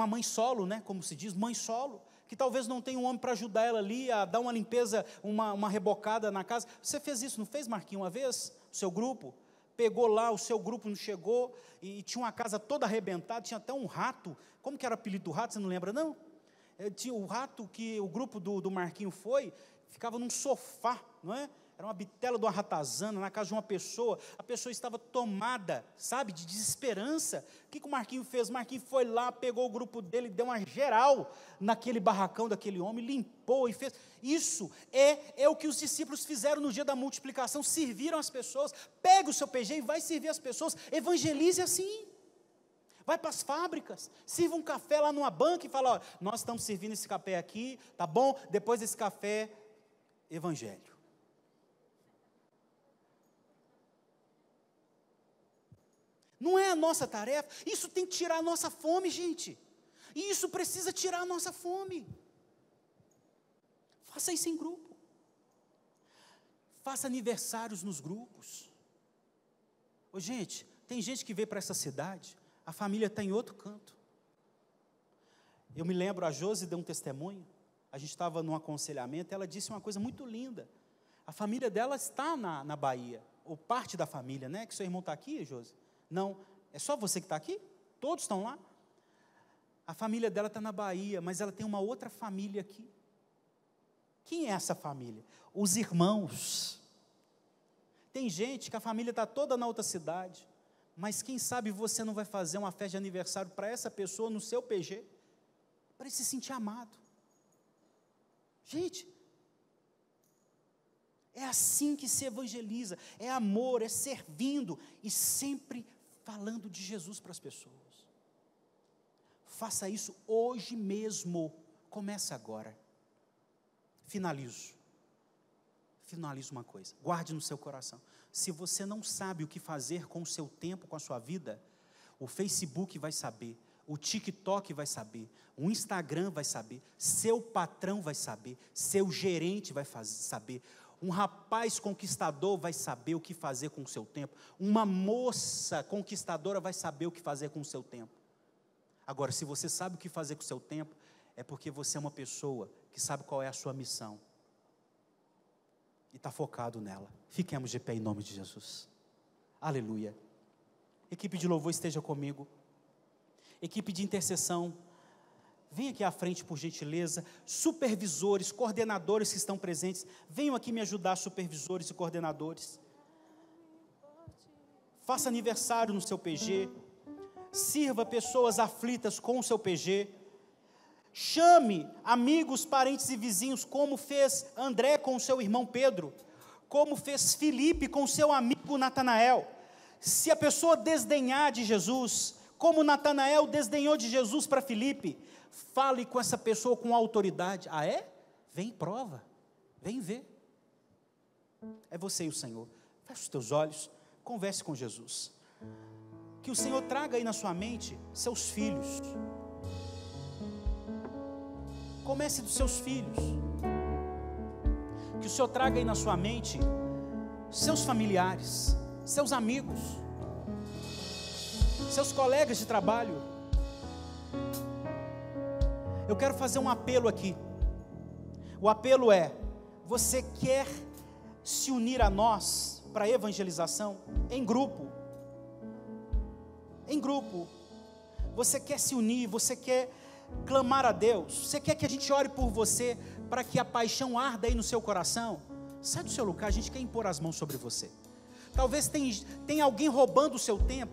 mãe solo, né, como se diz, mãe solo, que talvez não tenha um homem para ajudar ela ali a dar uma limpeza, uma rebocada na casa. Você fez isso, não fez, Marquinhos, uma vez? O seu grupo? Pegou lá, o seu grupo não chegou, e tinha uma casa toda arrebentada, tinha até um rato. Como que era o apelido do rato, você não lembra, não? Tinha o rato que o grupo do Marquinhos foi, ficava num sofá, não é? Era uma bitela de uma ratazana na casa de uma pessoa. A pessoa estava tomada, sabe, de desesperança. O que o Marquinhos fez? O Marquinhos foi lá, pegou o grupo dele, deu uma geral naquele barracão daquele homem, limpou e fez. Isso é o que os discípulos fizeram no dia da multiplicação, serviram as pessoas. Pega o seu PG e vai servir as pessoas, evangelize assim. Vai para as fábricas, sirva um café lá numa banca e fala, ó, nós estamos servindo esse café aqui, tá bom? Depois desse café, evangelho. Não é a nossa tarefa, isso tem que tirar a nossa fome, gente. E isso precisa tirar a nossa fome. Faça isso em grupo. Faça aniversários nos grupos. Ô, gente, tem gente que veio para essa cidade, a família está em outro canto. Eu me lembro, a Josi deu um testemunho, a gente estava num aconselhamento, ela disse uma coisa muito linda. A família dela está na Bahia, ou parte da família, né? Que seu irmão está aqui, Josi? Não, é só você que está aqui? Todos estão lá? A família dela está na Bahia, mas ela tem uma outra família aqui. Quem é essa família? Os irmãos. Tem gente que a família está toda na outra cidade, mas quem sabe você não vai fazer uma festa de aniversário para essa pessoa no seu PG, para ele se sentir amado. Gente, é assim que se evangeliza, é amor, é servindo e sempre falando de Jesus para as pessoas. Faça isso hoje mesmo, comece agora. Finalizo uma coisa, guarde no seu coração. Se você não sabe o que fazer com o seu tempo, com a sua vida, o Facebook vai saber, o TikTok vai saber, o Instagram vai saber, seu patrão vai saber, seu gerente vai saber, um rapaz conquistador vai saber o que fazer com o seu tempo, uma moça conquistadora vai saber o que fazer com o seu tempo. Agora, se você sabe o que fazer com o seu tempo, é porque você é uma pessoa que sabe qual é a sua missão e está focado nela. Fiquemos de pé em nome de Jesus. Aleluia. Equipe de louvor, esteja comigo. Equipe de intercessão, vem aqui à frente, por gentileza. Supervisores, coordenadores que estão presentes, venham aqui me ajudar, supervisores e coordenadores. Faça aniversário no seu PG, sirva pessoas aflitas com o seu PG, chame amigos, parentes e vizinhos, como fez André com o seu irmão Pedro, como fez Filipe com o seu amigo Natanael. Se a pessoa desdenhar de Jesus, como Natanael desdenhou de Jesus para Filipe, fale com essa pessoa com autoridade. Ah, é? Vem e prova, vem ver. É você e o Senhor. Feche os teus olhos, converse com Jesus. Que o Senhor traga aí na sua mente seus filhos. Comece dos seus filhos. Que o Senhor traga aí na sua mente seus familiares, seus amigos, seus colegas de trabalho. Eu quero fazer um apelo aqui. O apelo é: você quer se unir a nós para a evangelização? Em grupo. Em grupo. Você quer se unir, você quer clamar a Deus, você quer que a gente ore por você, para que a paixão arda aí no seu coração? Sai do seu lugar, a gente quer impor as mãos sobre você. Talvez tenha alguém roubando o seu tempo,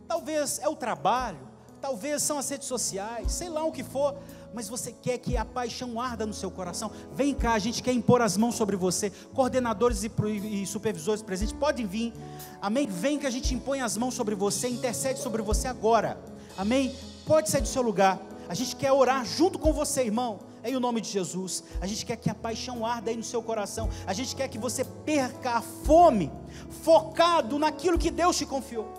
talvez é o trabalho, talvez são as redes sociais, sei lá o que for, mas você quer que a paixão arda no seu coração. Vem cá, a gente quer impor as mãos sobre você. Coordenadores e supervisores presentes, podem vir, amém? Vem que a gente impõe as mãos sobre você, intercede sobre você agora, amém? Pode sair do seu lugar. A gente quer orar junto com você, irmão, em nome de Jesus. A gente quer que a paixão arda aí no seu coração. A gente quer que você perca a fome, focado naquilo que Deus te confiou.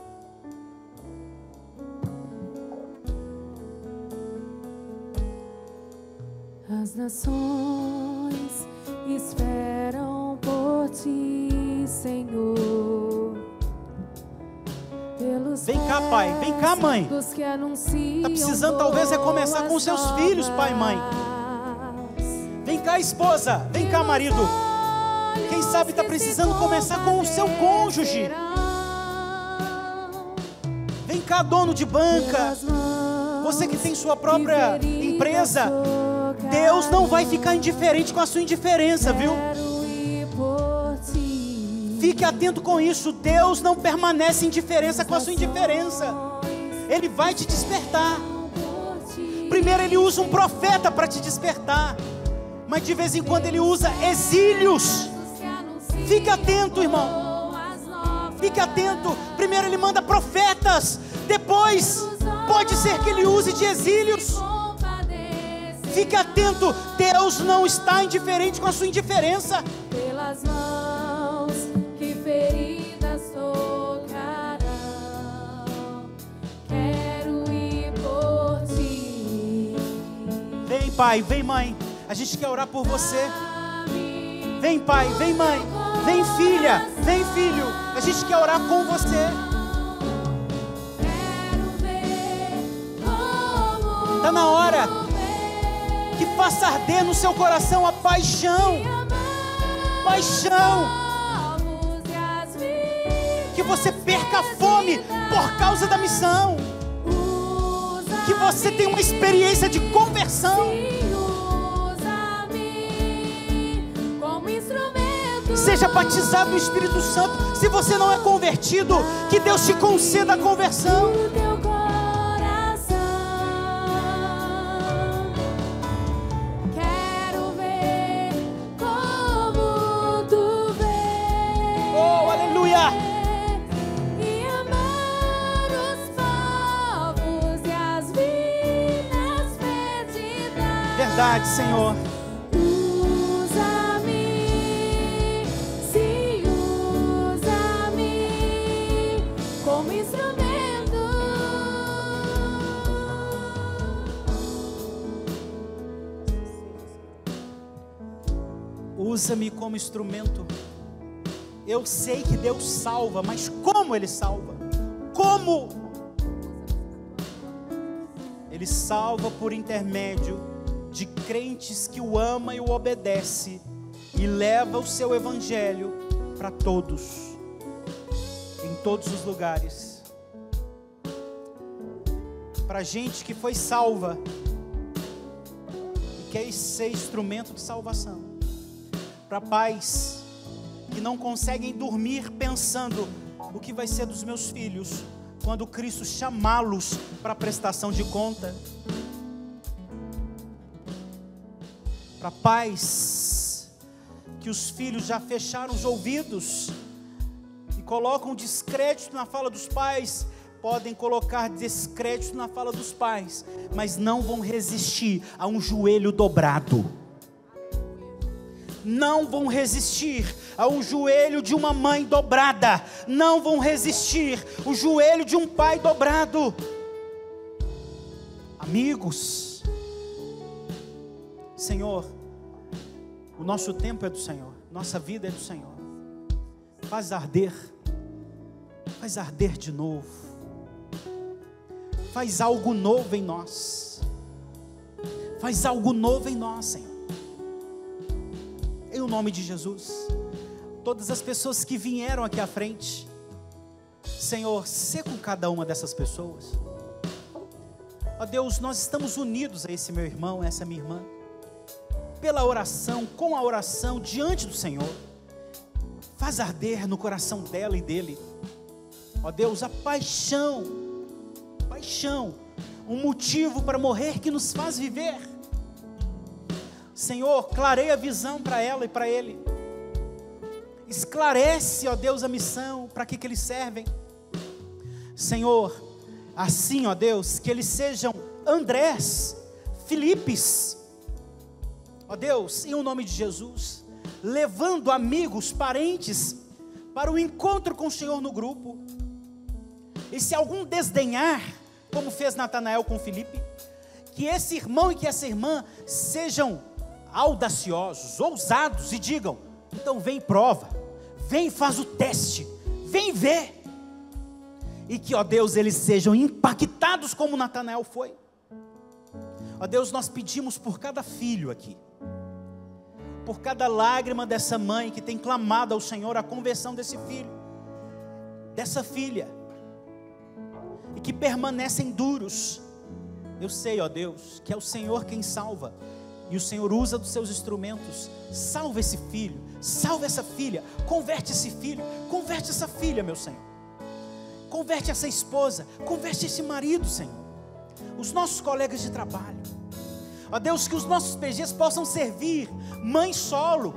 As nações esperam por ti, Senhor. Vem cá, pai, vem cá, mãe. Está precisando talvez recomeçar com seus filhos, pai e mãe. Vem cá, esposa, vem cá, marido. Quem sabe está precisando começar com o seu cônjuge. Vem cá, dono de banca, você que tem sua própria empresa. Deus não vai ficar indiferente com a sua indiferença, viu? Fique atento com isso. Deus não permanece indiferença com a sua indiferença. Ele vai te despertar. Primeiro Ele usa um profeta para te despertar, mas de vez em quando Ele usa exílios. Fique atento, irmão. Fique atento. Primeiro Ele manda profetas, depois pode ser que Ele use de exílios. Fique atento. Deus não está indiferente com a sua indiferença. Pelas mãos que feridas tocarão, quero ir por ti. Vem, pai, vem, mãe, a gente quer orar por você. Vem, pai, vem, mãe, vem, filha, vem, filho, a gente quer orar com você. Está na hora que faça arder no seu coração a paixão. Paixão. Que você perca a fome por causa da missão. Que você tenha uma experiência de conversão. Seja batizado no Espírito Santo. Se você não é convertido, que Deus te conceda a conversão. E amar os povos e as vidas perdidas. Verdade, Senhor. Usa-me, sim, usa-me como instrumento. Usa-me como instrumento. Eu sei que Deus salva, mas como Ele salva? Como? Ele salva por intermédio de crentes que o ama e o obedece, e leva o seu evangelho para todos, em todos os lugares. Para gente que foi salva e quer ser instrumento de salvação. Para pais que não conseguem dormir pensando o que vai ser dos meus filhos quando Cristo chamá-los para prestação de conta. Para pais que os filhos já fecharam os ouvidos e colocam descrédito na fala dos pais. Podem colocar descrédito na fala dos pais, mas não vão resistir a um joelho dobrado. Não vão resistir a um joelho de uma mãe dobrada. Não vão resistir o joelho de um pai dobrado. Amigos, Senhor, o nosso tempo é do Senhor, nossa vida é do Senhor. Faz arder de novo. Faz algo novo em nós. Faz algo novo em nós, Senhor. Em nome de Jesus, todas as pessoas que vieram aqui à frente, Senhor, sê com cada uma dessas pessoas. Ó Deus, nós estamos unidos a esse meu irmão, a essa minha irmã, pela oração, com a oração diante do Senhor. Faz arder no coração dela e dele, ó Deus, a paixão, um motivo para morrer que nos faz viver. Senhor, clareia a visão para ela e para ele. Esclarece, ó Deus, a missão, para que eles servem. Senhor, assim, ó Deus, que eles sejam Andrés, Filipes, ó Deus, em o nome de Jesus, levando amigos, parentes, para o encontro com o Senhor no grupo. E se algum desdenhar, como fez Natanael com Filipe, que esse irmão e que essa irmã sejam audaciosos, ousados, e digam: então vem e prova, vem e faz o teste, vem ver. E que, ó Deus, eles sejam impactados como Natanael foi. Ó Deus, nós pedimos por cada filho aqui, por cada lágrima dessa mãe que tem clamado ao Senhor a conversão desse filho, dessa filha, e que permanecem duros. Eu sei, ó Deus, que é o Senhor quem salva, e o Senhor usa dos seus instrumentos. Salva esse filho, salva essa filha, converte esse filho, converte essa filha, meu Senhor. Converte essa esposa, converte esse marido, Senhor. Os nossos colegas de trabalho. Ó Deus, que os nossos PGs possam servir mãe solo,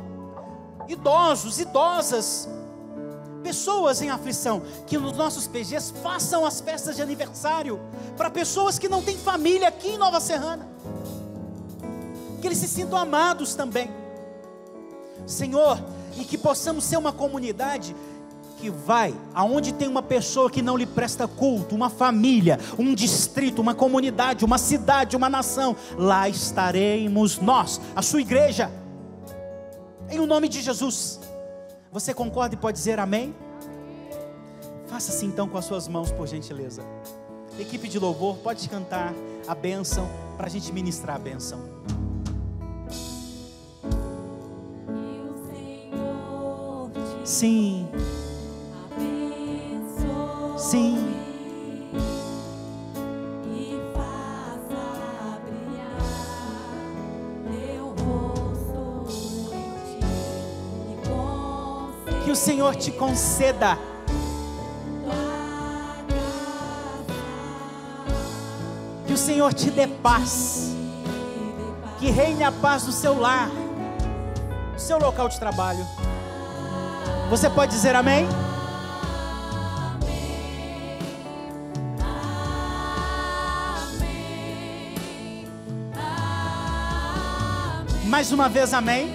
idosos, idosas, pessoas em aflição. Que nos nossos PGs façam as festas de aniversário para pessoas que não têm família aqui em Nova Serrana. Que eles se sintam amados também, Senhor, e que possamos ser uma comunidade que vai aonde tem uma pessoa que não lhe presta culto, uma família, um distrito, uma comunidade, uma cidade, uma nação, lá estaremos nós, a sua igreja, em o nome de Jesus. Você concorda e pode dizer amém? Faça assim então com as suas mãos, por gentileza. Equipe de louvor, pode cantar a bênção, para a gente ministrar a bênção. Sim. Sim. E faça brilhar teu rosto em ti, e conceda Que o Senhor te conceda tua graça, que o Senhor te dê paz, que reine a paz no seu lar, no seu local de trabalho. Você pode dizer amém? Mais uma vez, amém?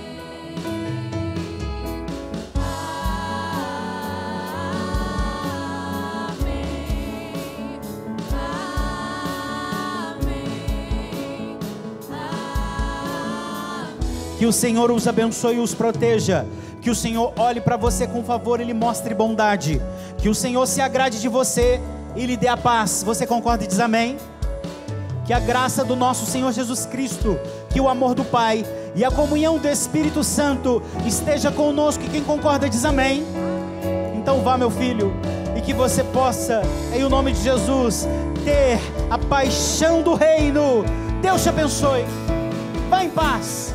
Que o Senhor os abençoe e os proteja. Que o Senhor olhe para você com favor e lhe mostre bondade. Que o Senhor se agrade de você e lhe dê a paz. Você concorda e diz amém? Que a graça do nosso Senhor Jesus Cristo, que o amor do Pai e a comunhão do Espírito Santo esteja conosco. E quem concorda diz amém. Então vá, meu filho, e que você possa, em o nome de Jesus, ter a paixão do reino. Deus te abençoe. Vá em paz.